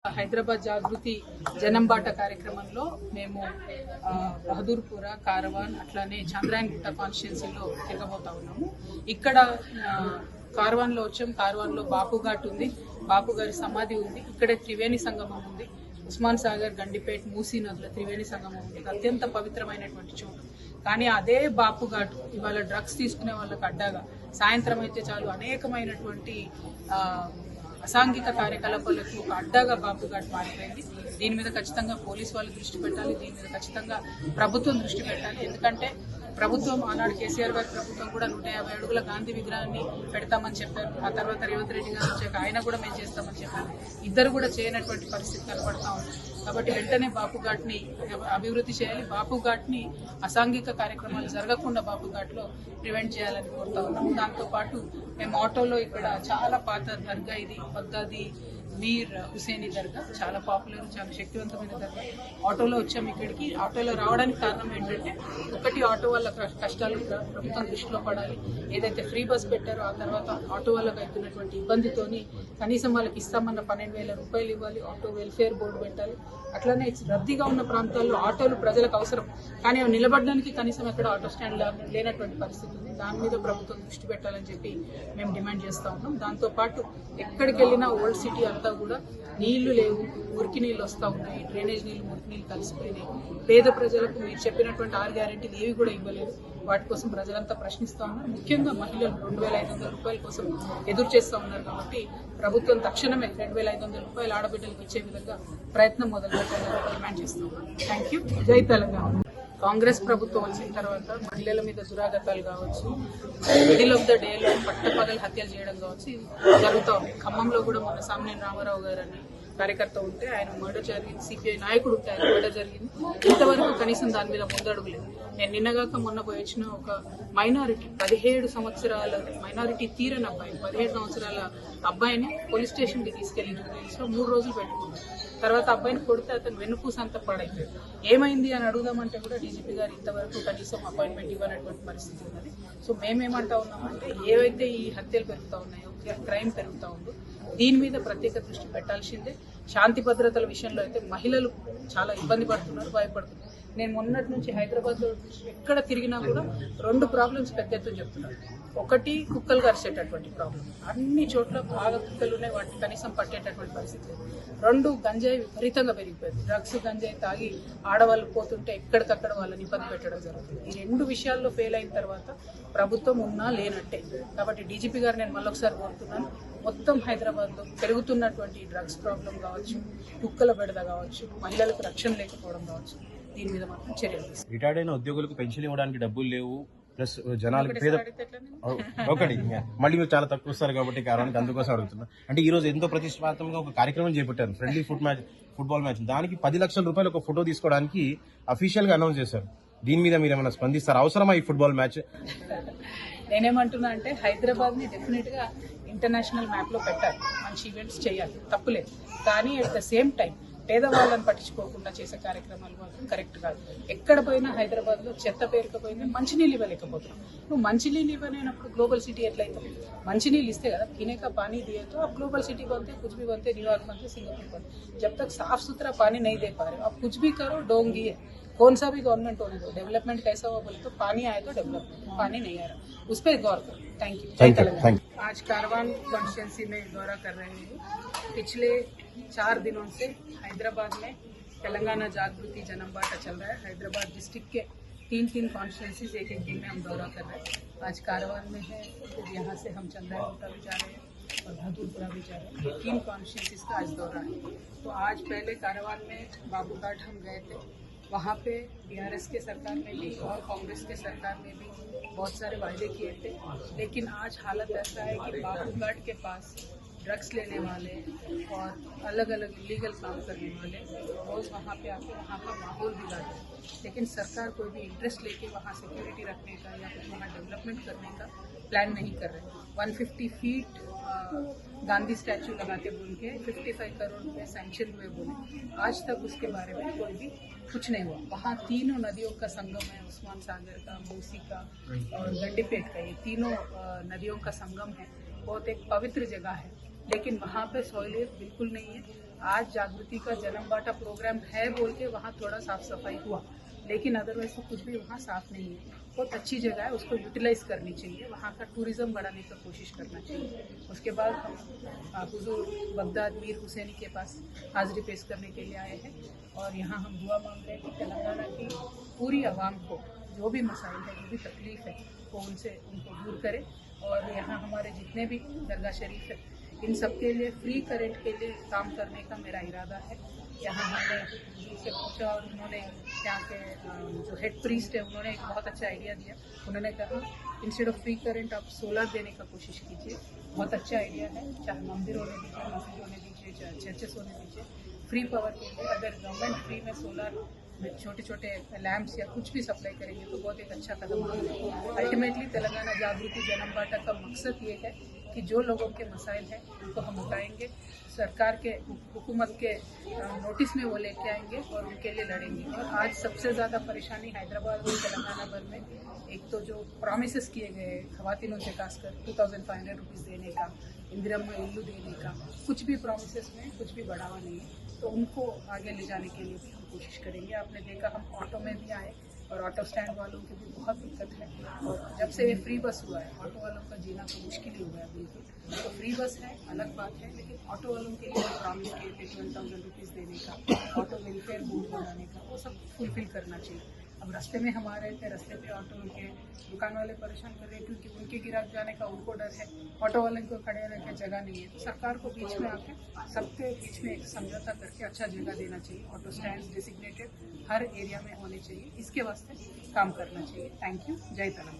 హైదరాబాద్ జాగృతి జనంబాట కార్యక్రమంలో మేము బహదూర్పుర, కారవాన్ అట్లానే చంద్రాయన్గుట్ట కాన్స్టిట్యున్సీలో తిరగబోతా ఉన్నాము. ఇక్కడ కారవాన్లో వచ్చాం. కారవాన్లో బాపు ఘాట్ ఉంది, బాపు గారి సమాధి ఉంది. ఇక్కడే త్రివేణి సంగమం ఉంది. ఉస్మాన్ సాగర్, గండిపేట్, మూసీ నదుల త్రివేణి సంగమం ఉంది. అత్యంత పవిత్రమైనటువంటి చోటు. కానీ అదే బాపు ఘాట్ ఇవాళ డ్రగ్స్ తీసుకునే వాళ్ళకి అడ్డాగా సాయంత్రం అయితే చాలు అనేకమైనటువంటి అసాంఘిక కార్యకలాపాలకు ఒక అడ్డాగా బాపు ఘాట్ మారిపోయింది. దీని మీద ఖచ్చితంగా పోలీసు వాళ్ళు దృష్టి పెట్టాలి. దీని మీద ఖచ్చితంగా ప్రభుత్వం దృష్టి పెట్టాలి. ఎందుకంటే ప్రభుత్వం ఆనాడు కేసీఆర్ గారి ప్రభుత్వం కూడా 150 అడుగుల గాంధీ విగ్రహాన్ని పెడతామని చెప్పారు. ఆ తర్వాత రేవంత్ రెడ్డి గారు వచ్చాక ఆయన కూడా మేము చేస్తామని చెప్పారు. ఇద్దరు కూడా చేయనటువంటి పరిస్థితి కనబడతా ఉంది. కాబట్టి వెంటనే బాపు ఘాట్ ని అభివృద్ధి చేయాలి. బాపు ఘాట్ ని అసాంఘిక కార్యక్రమాలు జరగకుండా బాపు ఘాట్ లో ప్రివెంట్ చేయాలని కోరుతా ఉన్నాము. దాంతో పాటు మేము ఆటోలో ఇక్కడ చాలా పాత దర్గా ఇది బగ్దాది మీర్ హుసేని దర్గా, చాలా పాపులర్, చాలా శక్తివంతమైన దర్గా. ఆటోలో వచ్చాము ఇక్కడికి. ఆటోలో రావడానికి కారణం ఏంటంటే ఒకటి ఆటో వాళ్ళ కష్టాలు ప్రభుత్వం దృష్టిలో పడాలి. ఏదైతే ఫ్రీ బస్ పెట్టారో ఆ తర్వాత ఆటో వాళ్ళకి అవుతున్నటువంటి ఇబ్బందితోని కనీసం వాళ్ళకి ఇస్తామన్న 12,000 రూపాయలు ఇవ్వాలి. ఆటో వెల్ఫేర్ బోర్డు పెట్టాలి. అట్లానే రద్దీగా ఉన్న ప్రాంతాల్లో ఆటోలు ప్రజలకు అవసరం, కానీ అవి నిలబడడానికి కనీసం ఎక్కడ ఆటో స్టాండ్ లేనటువంటి పరిస్థితి ఉంది. దాని మీద ప్రభుత్వం దృష్టి పెట్టాలని చెప్పి మేము డిమాండ్ చేస్తూ ఉన్నాం. దాంతోపాటు ఎక్కడికి వెళ్ళినా ఓల్డ్ సిటీ అంతా కూడా నీళ్లు లేవు, మురికి నీళ్ళు వస్తూ ఉన్నాయి, డ్రైనేజ్ నీళ్ళు, మురికి నీళ్ళు కలిసిపోయినాయి. పేద ప్రజలకు మీరు చెప్పినటువంటి 6 గ్యారెంటీలు ఏవి కూడా ఇవ్వలేదు. వాటి కోసం ప్రజలంతా ప్రశ్నిస్తూ ఉన్నారు. ముఖ్యంగా మహిళలు 2,500 రూపాయల కోసం ఎదురు చేస్తూ ఉన్నారు. కాబట్టి ప్రభుత్వం తక్షణమే 2,500 రూపాయలు ఆడబిడ్డలకు ఇచ్చే విధంగా ప్రయత్నం మొదలు పెట్టాలని డిమాండ్ చేస్తూ ఉన్నాం. Thank you. జై తెలంగాణ. కాంగ్రెస్ ప్రభుత్వం వచ్చిన తర్వాత మహిళల మీద దురాగతాలు కావచ్చు, మిడిల్ ఆఫ్ ద డేలో పట్టపగలు హత్యలు చేయడం కావచ్చు జరుగుతూ ఉన్నాయి. ఖమ్మంలో కూడా మొన్న సామినేని రామారావు గారు అని కార్యకర్త ఉంటే ఆయన మర్డర్ జరిగింది. సిపిఐ నాయకుడు ఉంటే ఆయన మర్డర్ జరిగింది. ఇంతవరకు కనీసం దాని మీద ముందడుగులేదు. నేను నిన్నగాక మొన్న పోయి వచ్చిన ఒక మైనారిటీ 17 సంవత్సరాల మైనారిటీ తీరని అబ్బాయి 17 సంవత్సరాల అబ్బాయిని పోలీస్ స్టేషన్కి తీసుకెళ్లి జూబ్లీహిల్స్లో 3 రోజులు పెట్టుకున్నాడు. తర్వాత అబ్బాయిని కొడితే అతను వెన్నుపూస అంతా పాడైపోయాడు. ఏమైంది అని అడుగుదామంటే కూడా డీజీపీ గారు ఇంతవరకు కనీసం అపాయింట్మెంట్ ఇవ్వనటువంటి పరిస్థితి ఉన్నది. సో మేమేమంటా ఉన్నామంటే ఏవైతే ఈ హత్యలు పెరుగుతూ ఉన్నాయో, క్రైమ్ పెరుగుతూ ఉందో దీని మీద ప్రత్యేక దృష్టి పెట్టాల్సిందే. శాంతి భద్రతల విషయంలో అయితే మహిళలు చాలా ఇబ్బంది పడుతున్నారు, భయపడుతున్నారు. నేను మొన్నటి నుంచి హైదరాబాద్లో ఎక్కడ తిరిగినా కూడా 2 ప్రాబ్లమ్స్ పెద్ద ఎత్తున చెప్తున్నారు. ఒకటి కుక్కలు కరిచేటటువంటి ప్రాబ్లం, అన్ని చోట్ల బాగా కుక్కలు ఉన్నాయి, వాటిని కనీసం పట్టేటటువంటి పరిస్థితి. 2 గంజాయి విపరీతంగా పెరిగిపోయింది. డ్రగ్స్, గంజాయి తాగి ఆడవాళ్ళు పోతుంటే ఎక్కడికక్కడ వాళ్ళని ఇబ్బంది పెట్టడం జరుగుతుంది. ఈ 2 విషయాల్లో ఫెయిల్ అయిన తర్వాత ప్రభుత్వం ఉన్నా లేనట్టే. కాబట్టి డీజీపీ గారు నేను మళ్ళొకసారి కోరుతున్నాను, మొత్తం హైదరాబాద్లో పెరుగుతున్నటువంటి డ్రగ్స్ ప్రాబ్లం కావచ్చు, కుక్కల బెడద కావచ్చు, మహిళలకు రక్షణ లేకపోవడం కావచ్చు, దీని మీద మాత్రం చర్యలు తీసుకోవాలి. రిటైర్డ్ అయిన ఉద్యోగులకు పెన్షన్ ఇవ్వడానికి డబ్బులు లేవు, ప్లస్ జనాలకు పేద ఒకటి మళ్ళీ మీరు చాలా తక్కువ వస్తారు కాబట్టి కారణానికి అందుకోసం అడుగుతున్నా. అంటే ఈ రోజు ఎంతో ప్రతిష్టాత్మకంగా ఒక కార్యక్రమం చేపట్టారు, ఫ్రెండ్లీ ఫుట్బాల్ మ్యాచ్. దానికి 10 లక్షల రూపాయలు ఒక ఫోటో తీసుకోవడానికి అఫీషియల్ గా అనౌన్స్ చేశారు. దీని మీద మీరు ఏమైనా స్పందిస్తారు? అవసరమా ఈ ఫుట్బాల్ మ్యాచ్? నేనేమంటున్నా అంటే హైదరాబాద్ ని డెఫినెట్ గా ఇంటర్నేషనల్ మ్యాప్ లో పెట్టాలి, మంచి ఈవెంట్స్ చేయాలి, తప్పులేదు. కానీ అట్ ద సేమ్ టైం పేదవాళ్ళని పట్టించుకోకుండా చేసే కార్యక్రమాలు మాత్రం కరెక్ట్ కాదు. ఎక్కడ పోయినా హైదరాబాద్ లో చెత్త పేరుకపోయింది, మంచినీళ్ళు ఇవ్వలేకపోతున్నాం. నువ్వు మంచినీళ్ళు ఇవ్వలేనప్పుడు గ్లోబల్ సిటీ ఎట్లయితే? మంచినీళ్ళు ఇస్తే కదా पीने का पानी दिए तो अब ग्लोबल सिटी बनते, कुछ भी बनते, न्यूयॉर्क बनते, सिंगापुर बनते. जब तक साफ सुथरा पानी नहीं दे पा रहे, अब कुछ भी करो डोंगी है. कौन सा भी गवर्नमेंट होने दो, डेवलपमेंट कैसा हुआ बोले तो पानी आए तो डेवलपमेंट, पानी नहीं आ रहा, उस पर गौर करो. Thank you. आज कारवान कॉन्स्टिट्यूंसी में दौरा कर रहे हैं. पिछले 4 दिनों से हैदराबाद में तेलंगाना जागृति जनमबाटा चल रहा है. हैदराबाद डिस्ट्रिक्ट के 3 कॉन्स्टिट्यूंसीज एक दिन में हम दौरा कर रहे हैं. आज कारवान में है, फिर यहाँ से हम चंद्रायनगुट्टा भी जा रहे हैं और बहादुरपुरा भी जा रहे हैं. 3 कॉन्स्टिट्यूंसीज का आज दौरा है. तो आज पहले कारवान में बाबू घाट हम गए थे. वहाँ पे बीआरएस के सरकार में भी और कांग्रेस के सरकार में भी बहुत सारे वायदे किए थे. लेकिन आज हालत ऐसा है कि बाबू घाट के पास ड्रग्स लेने वाले और अलग अलग इलीगल काम करने वाले रोज वहाँ पे आके वहाँ का माहौल बिगाड़ रहे हैं. लेकिन सरकार कोई भी इंटरेस्ट लेके वहाँ सिक्योरिटी रखने का या फिर वहाँ डेवलपमेंट करने का प्लान नहीं कर रहे. 150 फीट गांधी स्टैचू लगाते बोल के 55 करोड़ रुपए सैंक्शन हुए बोले, आज तक उसके बारे में कोई भी कुछ नहीं हुआ. वहाँ 3 नदियों का संगम है, उस्मान सागर का, मूसी का और गंडीपेट का. ये 3 नदियों का संगम है. बहुत एक पवित्र जगह है, लेकिन वहाँ पे सहूलियत बिल्कुल नहीं है. आज जागृति का जन्म बाटा प्रोग्राम है बोल के वहाँ थोड़ा साफ सफाई हुआ, लेकिन अदरवाइज तो कुछ भी वहाँ साफ नहीं है। बहुत अच्छी जगह है, उसको यूटिलाइज करनी चाहिए, वहाँ का टूरिज्म बढ़ाने की कोशिश करना चाहिए। उसके बाद हम हुजूर बगदाद मीर हुसैनी के पास हाजिरी पेश करने के लिए आए हैं और यहाँ हम दुआ मांग रहे हैं कि तेलंगाना की पूरी आवाम को जो भी मसाइल है, जो भी तकलीफ है, वो उनको दूर करे। और यहाँ हमारे जितने भी दरगाह शरीफ है, इन सब के लिए फ्री करेंट के लिए काम करने का मेरा इरादा है। यहाँ हमने उनसे पूछा और उन्होंने यहाँ के जो हेड प्रीस्ट है उन्होंने एक बहुत अच्छा आइडिया दिया। उन्होंने कहा इंस्टेड ऑफ फ्री करंट आप सोलर देने का कोशिश कीजिए। बहुत अच्छा आइडिया है, चाहे मंदिर होने दीजिए, मस्जिद होने दीजिए, चाहे चर्चेस होने दीजिए, फ्री पावर के लिए अगर गवर्नमेंट फ्री में सोलर में छोटे छोटे लैम्प्स या कुछ भी सप्लाई करेंगे तो बहुत एक अच्छा कदम होगा। अल्टीमेटली तेलंगाना जागृति जन्म बाटा का मकसद ये है कि जो लोगों के मसाइल हैं उनको हम उठाएंगे, सरकार के हुकूमत के नोटिस में वो लेके आएंगे और उनके लिए लड़ेंगे। और आज सबसे ज़्यादा परेशानी हैदराबाद और तेलंगाना भर में, एक तो जो प्रॉमिसेस किए गए खवातीनों से खासकर 2500 रुपीज़ देने का, इंदिरम्मा इल्लू देने का, कुछ भी प्रॉमिसेस में कुछ भी बढ़ावा नहीं है, तो उनको आगे ले जाने के लिए भी हम कोशिश करेंगे। आपने देखा हम ऑटो में भी आए और ऑटो स्टैंड वालों की भी बहुत दिक्कत है, और जब से ये फ्री बस हुआ है ऑटो वालों का जीना तो मुश्किल ही हो गया बिल्कुल। तो फ्री बस है अलग बात है, लेकिन ऑटो वालों के लिए प्रॉमिस किए थे 12,000 रुपीज़ देने का, ऑटो वेलफेयर बोर्ड बनाने का, वो सब फुलफिल करना चाहिए। अब रास्ते में हम आ रहे थे, रास्ते पे ऑटो के दुकान वाले परेशान कर रहे हैं क्योंकि उनके गिराक जाने का उनको डर है, ऑटो वाले को खड़े रहने की जगह नहीं है। तो सरकार को बीच में आके सबके बीच में एक समझौता करके अच्छा जगह देना चाहिए। ऑटो स्टैंड डिसिग्नेटेड हर एरिया में होने चाहिए, इसके वास्ते काम करना चाहिए। Thank you. जय तेलंगाना।